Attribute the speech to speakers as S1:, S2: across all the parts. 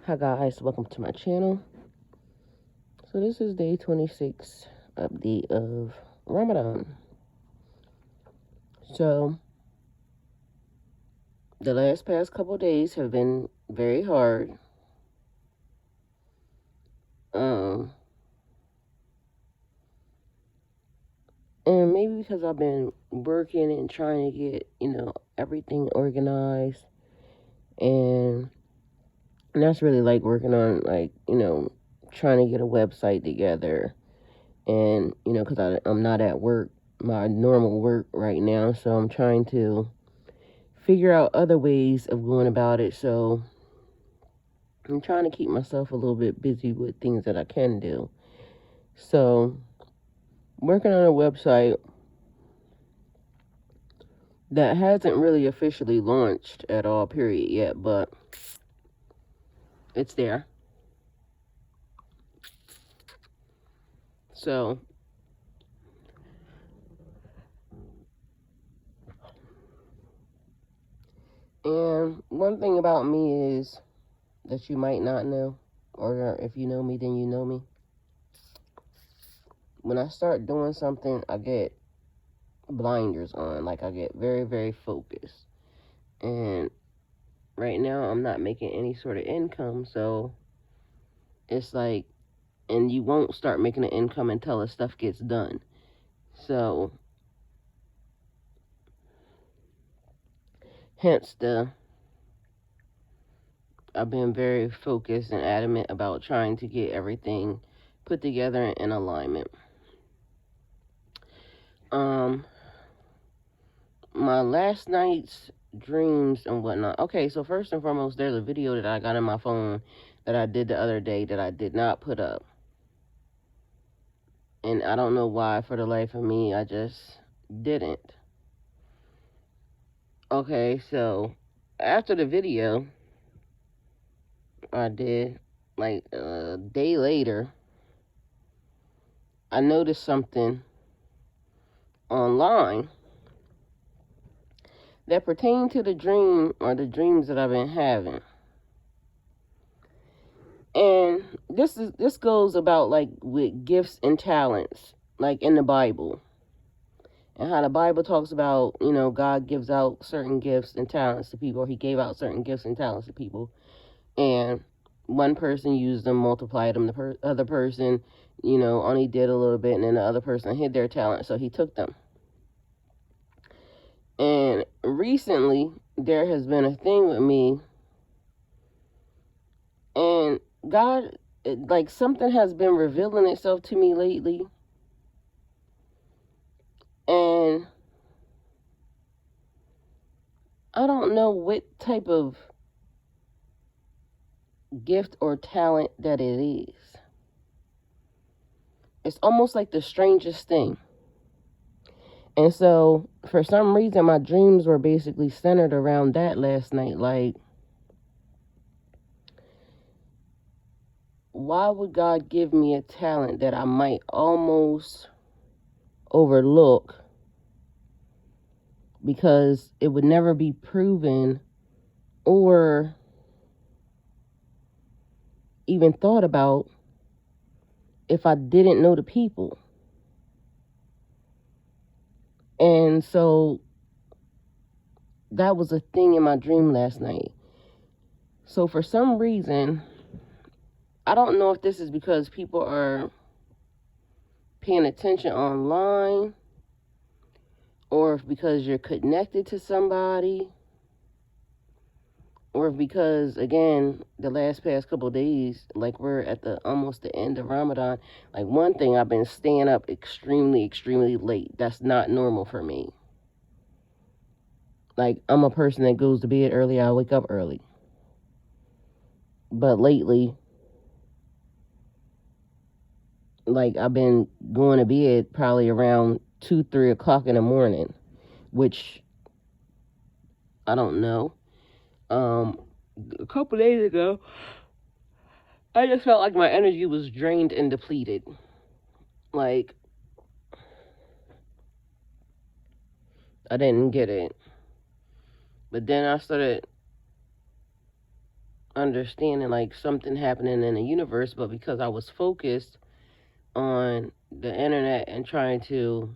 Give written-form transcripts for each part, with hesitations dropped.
S1: Hi guys, welcome to my channel. So this is day 26 update of Ramadan. So the past couple days have been very hard. And maybe because I've been working and trying to get, everything organized, and that's really like working on trying to get a website together. And, because I'm not at work, my normal work right now, so I'm trying to figure out other ways of going about it. So I'm trying to keep myself a little bit busy with things that I can do. So working on a website that hasn't really officially launched at all, period, yet, but it's there. So and one thing about me is that you might not know, or if you know me, then you know me. When I start doing something, I get blinders on. Like, I get very, very focused. And right now, I'm not making any sort of income, so it's like, and you won't start making an income until the stuff gets done. So, hence I've been very focused and adamant about trying to get everything put together in alignment. My last night's dreams and whatnot. Okay, so first and foremost, there's a video that I got in my phone that I did the other day that I did not put up. And I don't know why, for the life of me, I just didn't. Okay, so after the video I did, like a day later, I noticed something online that pertained to the dream or the dreams that I've been having. And this goes about like with gifts and talents, like in the Bible. And how the Bible talks about, God gives out certain gifts and talents to people, or he gave out certain gifts and talents to people. And one person used them, multiplied them. The other person, only did a little bit, and then the other person hid their talent, so he took them. And recently, there has been a thing with me, and God, like something has been revealing itself to me lately. And I don't know what type of gift or talent that it is. It's almost like the strangest thing. And so, for some reason, my dreams were basically centered around that last night. Like, why would God give me a talent that I might almost overlook because it would never be proven or even thought about if I didn't know the people? And so that was a thing in my dream last night. So for some reason, I don't know if this is because people are paying attention online, or if because you're connected to somebody, or if because, again, the past couple of days, like we're at almost the end of Ramadan. Like, one thing, I've been staying up extremely, extremely late. That's not normal for me. Like, I'm a person that goes to bed early, I wake up early. But lately, like, I've been going to bed probably around 2, 3 o'clock in the morning, which I don't know. A couple days ago, I just felt like my energy was drained and depleted. Like, I didn't get it. But then I understanding like something happening in the universe, but because I was focused on the internet and trying to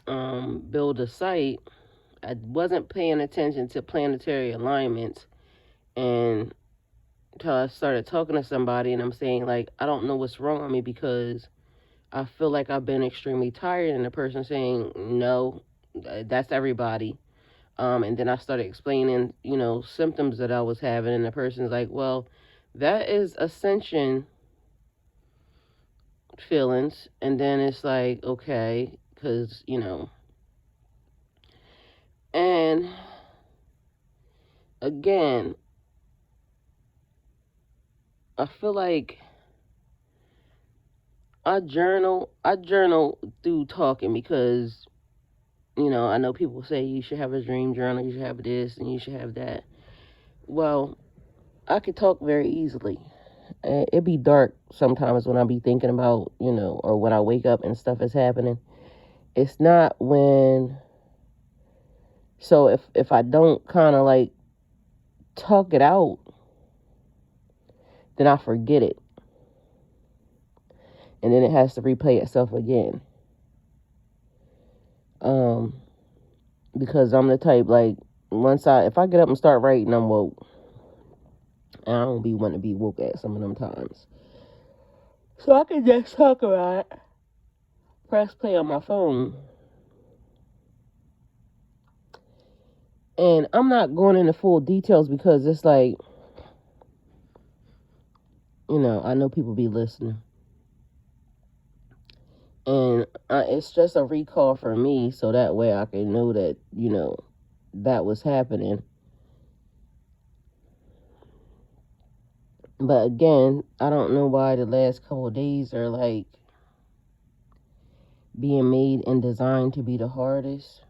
S1: build a site, I wasn't paying attention to planetary alignments. And until I started talking to somebody and I'm saying, like, I don't know what's wrong with me because I feel like I've been extremely tired. And the person saying, no, that's everybody. And then I started explaining, symptoms that I was having. And the person's like, well, that is ascension feelings. And then it's like, okay, because, and again, I feel like I journal through talking because, I know people say you should have a dream journal, you should have this, and you should have that. Well, I could talk very easily. It be dark sometimes when I be thinking about, or when I wake up and stuff is happening. It's not when, so if I don't kind of like talk it out, then I forget it. And then it has to replay itself again. Because I'm the type, like, if I get up and start writing, I'm woke. And I don't be wanting to be woke at some of them times. So I can just talk about it. Press play on my phone. And I'm not going into full details because it's like, I know people be listening. And it's just a recall for me so that way I can know that, that was happening. But again, I don't know why the last couple of days are like being made and designed to be the hardest.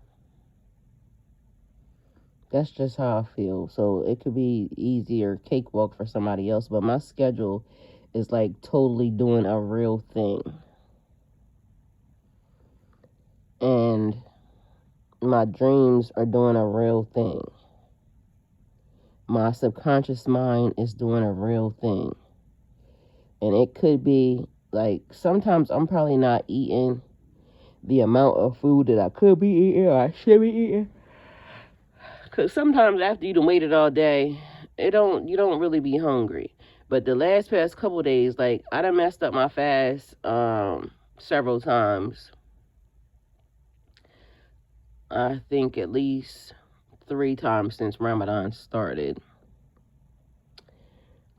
S1: That's just how I feel. So it could be easier cakewalk for somebody else, but my schedule is like totally doing a real thing. And my dreams are doing a real thing. My subconscious mind is doing a real thing. And it could be like sometimes I'm probably not eating the amount of food that I could be eating or I should be eating. Because sometimes after you done waited all day, you don't really be hungry. But the past couple of days, like I done messed up my fast several times. I think at least 3 times since Ramadan started.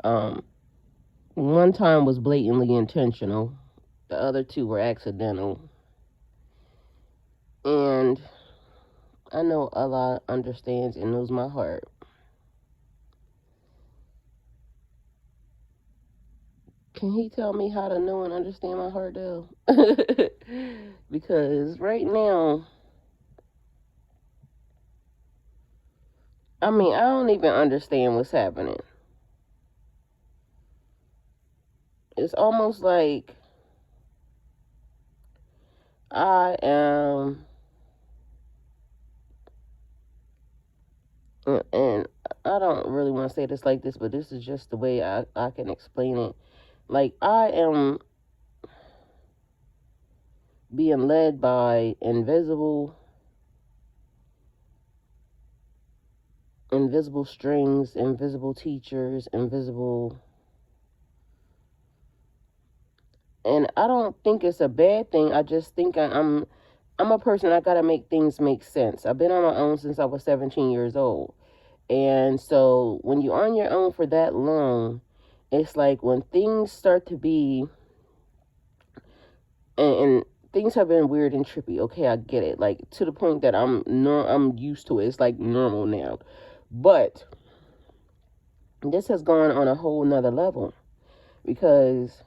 S1: One time was blatantly intentional. The other 2 were accidental. And I know Allah understands and knows my heart. Can he tell me how to know and understand my heart, though? Because right now, I don't even understand what's happening. It's almost like I am, and I don't really want to say this like this, but this is just the way I can explain it. Like, I am being led by invisible strings, invisible teachers, and I don't think it's a bad thing. I just think I'm a person, I gotta make things make sense. I've been on my own since I was 17 years old. And so when you're on your own for that long, it's like when things start to be, and things have been weird and trippy. Okay, I get it. Like to the point that I'm used to it. It's like normal now. But this has gone on a whole nother level because,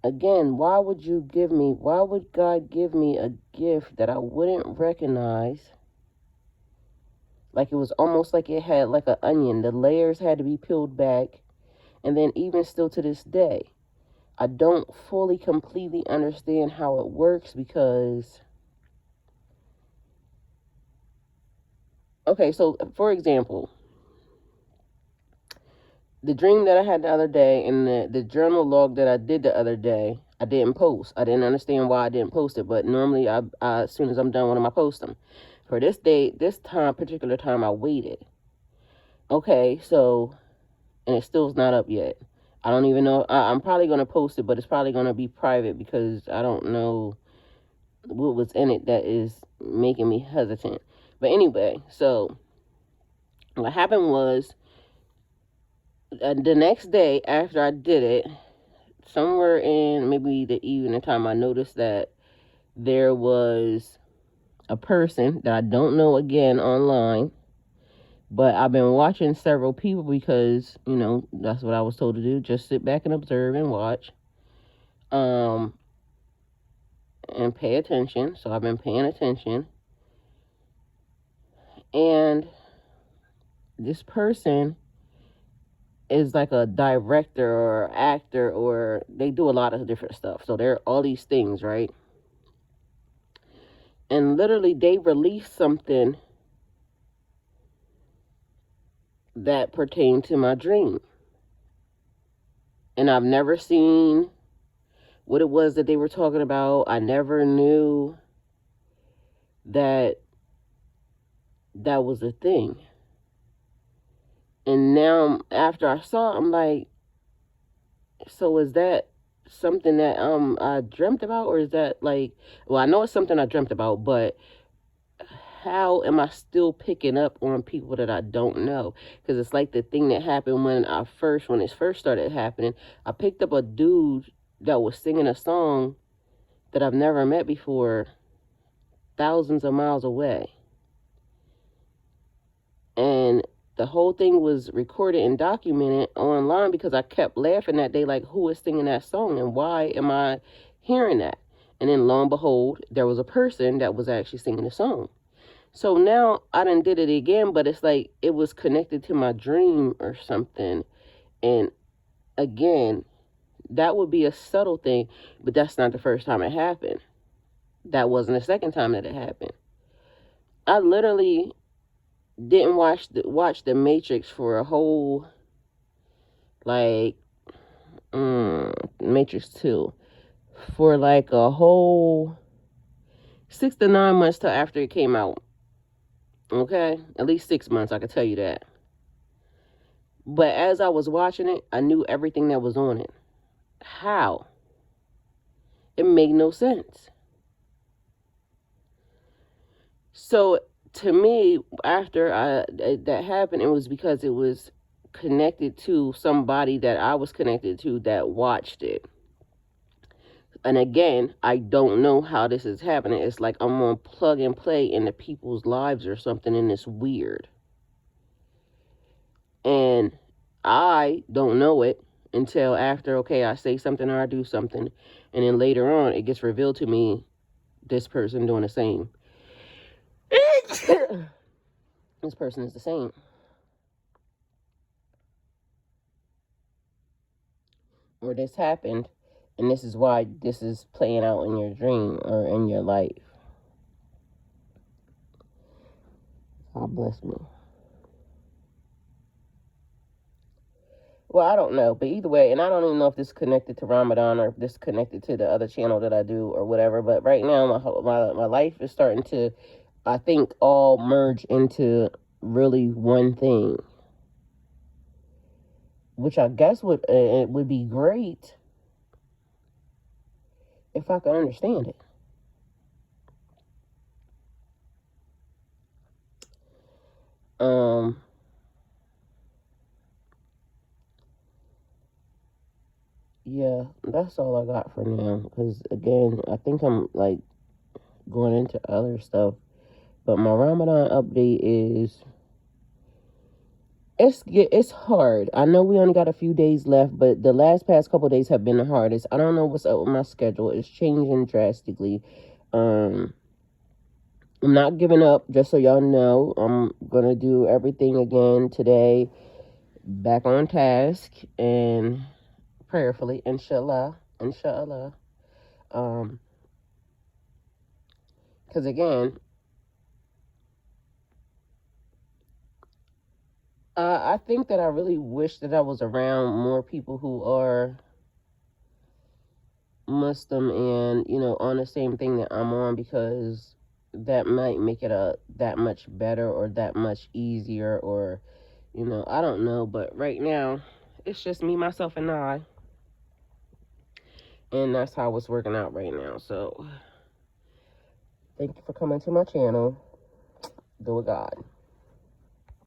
S1: again, why would God give me a gift that I wouldn't recognize? Like it was almost like it had like an onion. The layers had to be peeled back. And then even still to this day, I don't fully, completely understand how it works because, okay, so for example, the dream that I had the other day and the journal log that I did the other day, I didn't post. I didn't understand why I didn't post it, but normally I as soon as I'm done with them, I post them. For this day, this time, particular time, I waited. Okay, so, and it still's not up yet. I don't even know. I'm probably going to post it, but it's probably going to be private because I don't know what was in it that is making me hesitant. But anyway, so what happened was the next day after I did it, somewhere in maybe the evening time, I noticed that there was a person that I don't know again online, but I've been watching several people because, that's what I was told to do. Just sit back and observe and watch. Um, and pay attention. So I've been paying attention. And this person is like a director or actor, or they do a lot of different stuff. So they're all these things, right? And literally they released something that pertained to my dream. And I've never seen what it was that they were talking about. I never knew that that was a thing. And now after I saw it, I'm like, so is that something that I dreamt about, or is that like, well, I know it's something I dreamt about, but how am I still picking up on people that I don't know? Because it's like the thing that happened when it first started happening. I picked up a dude that was singing a song that I've never met before, thousands of miles away. And the whole thing was recorded and documented online because I kept laughing that day, like, who is singing that song and why am I hearing that? And then lo and behold, there was a person that was actually singing the song. So now I done did it again, but it's like it was connected to my dream or something. And again, that would be a subtle thing, but that's not the first time it happened. That wasn't the second time that it happened. I literally didn't watch the Matrix for a whole, like, Matrix 2 for like a whole 6 to 9 months till after it came out. Okay, at least 6 months, I can tell you that. But as I was watching it, I knew everything that was on it. How? It made no sense. So to me, after that happened, it was because it was connected to somebody that I was connected to that watched it. And again, I don't know how this is happening. It's like I'm going to plug and play into people's lives or something, and it's weird. And I don't know it until after, okay, I say something or I do something. And then later on, it gets revealed to me, this person doing the same. This person is the same. Or this happened, and this is why this is playing out in your dream or in your life. God bless me. Well, I don't know, but either way, and I don't even know if this is connected to Ramadan or if this is connected to the other channel that I do or whatever, but right now my life is starting to, I think, all merge into really one thing, which I guess it would be great if I could understand it. Yeah, that's all I got for now. Because again, I think I'm like going into other stuff. But my Ramadan update is it's hard. I know we only got a few days left, but the past couple days have been the hardest. I don't know what's up with my schedule. It's changing drastically. I'm not giving up, just so y'all know. I'm gonna do everything again today, back on task and prayerfully, inshallah. Because again, I think that I really wish that I was around more people who are Muslim and, on the same thing that I'm on, because that might make it that much better or that much easier, or, I don't know. But right now, it's just me, myself, and I. And that's how it's working out right now. So, thank you for coming to my channel. Go with God.